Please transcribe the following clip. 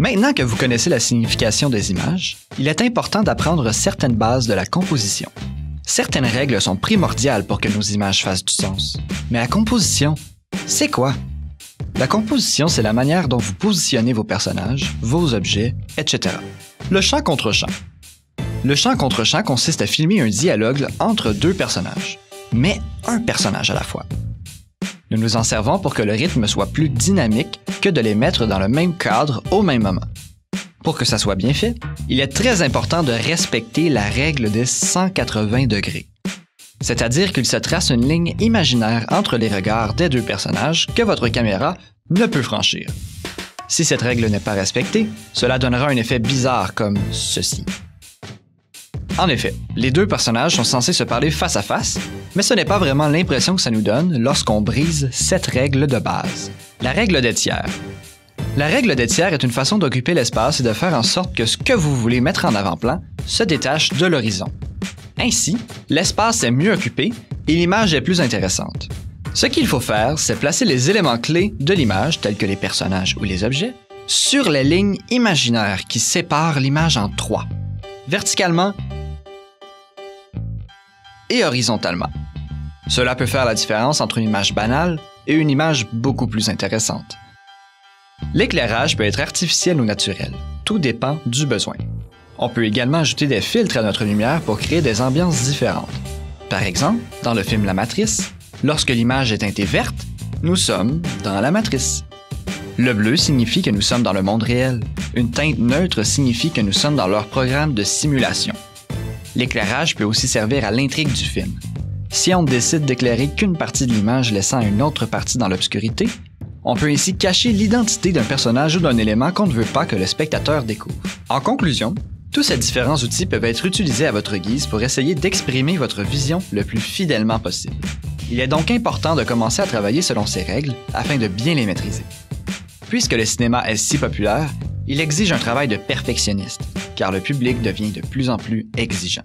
Maintenant que vous connaissez la signification des images, il est important d'apprendre certaines bases de la composition. Certaines règles sont primordiales pour que nos images fassent du sens. Mais la composition, c'est quoi? La composition, c'est la manière dont vous positionnez vos personnages, vos objets, etc. Le champ contre champ. Le champ contre champ consiste à filmer un dialogue entre deux personnages, mais un personnage à la fois. Nous nous en servons pour que le rythme soit plus dynamique que de les mettre dans le même cadre au même moment. Pour que ça soit bien fait, il est très important de respecter la règle des 180 degrés. C'est-à-dire qu'il se trace une ligne imaginaire entre les regards des deux personnages que votre caméra ne peut franchir. Si cette règle n'est pas respectée, cela donnera un effet bizarre comme ceci. En effet, les deux personnages sont censés se parler face à face, mais ce n'est pas vraiment l'impression que ça nous donne lorsqu'on brise cette règle de base. La règle des tiers. La règle des tiers est une façon d'occuper l'espace et de faire en sorte que ce que vous voulez mettre en avant-plan se détache de l'horizon. Ainsi, l'espace est mieux occupé et l'image est plus intéressante. Ce qu'il faut faire, c'est placer les éléments clés de l'image, tels que les personnages ou les objets, sur les lignes imaginaires qui séparent l'image en trois, verticalement et horizontalement. Cela peut faire la différence entre une image banale et une image beaucoup plus intéressante. L'éclairage peut être artificiel ou naturel. Tout dépend du besoin. On peut également ajouter des filtres à notre lumière pour créer des ambiances différentes. Par exemple, dans le film La Matrice, lorsque l'image est teintée verte, nous sommes dans la matrice. Le bleu signifie que nous sommes dans le monde réel. Une teinte neutre signifie que nous sommes dans leur programme de simulation. L'éclairage peut aussi servir à l'intrigue du film. Si on décide d'éclairer qu'une partie de l'image laissant une autre partie dans l'obscurité, on peut ainsi cacher l'identité d'un personnage ou d'un élément qu'on ne veut pas que le spectateur découvre. En conclusion, tous ces différents outils peuvent être utilisés à votre guise pour essayer d'exprimer votre vision le plus fidèlement possible. Il est donc important de commencer à travailler selon ces règles afin de bien les maîtriser. Puisque le cinéma est si populaire, il exige un travail de perfectionniste, car le public devient de plus en plus exigeant.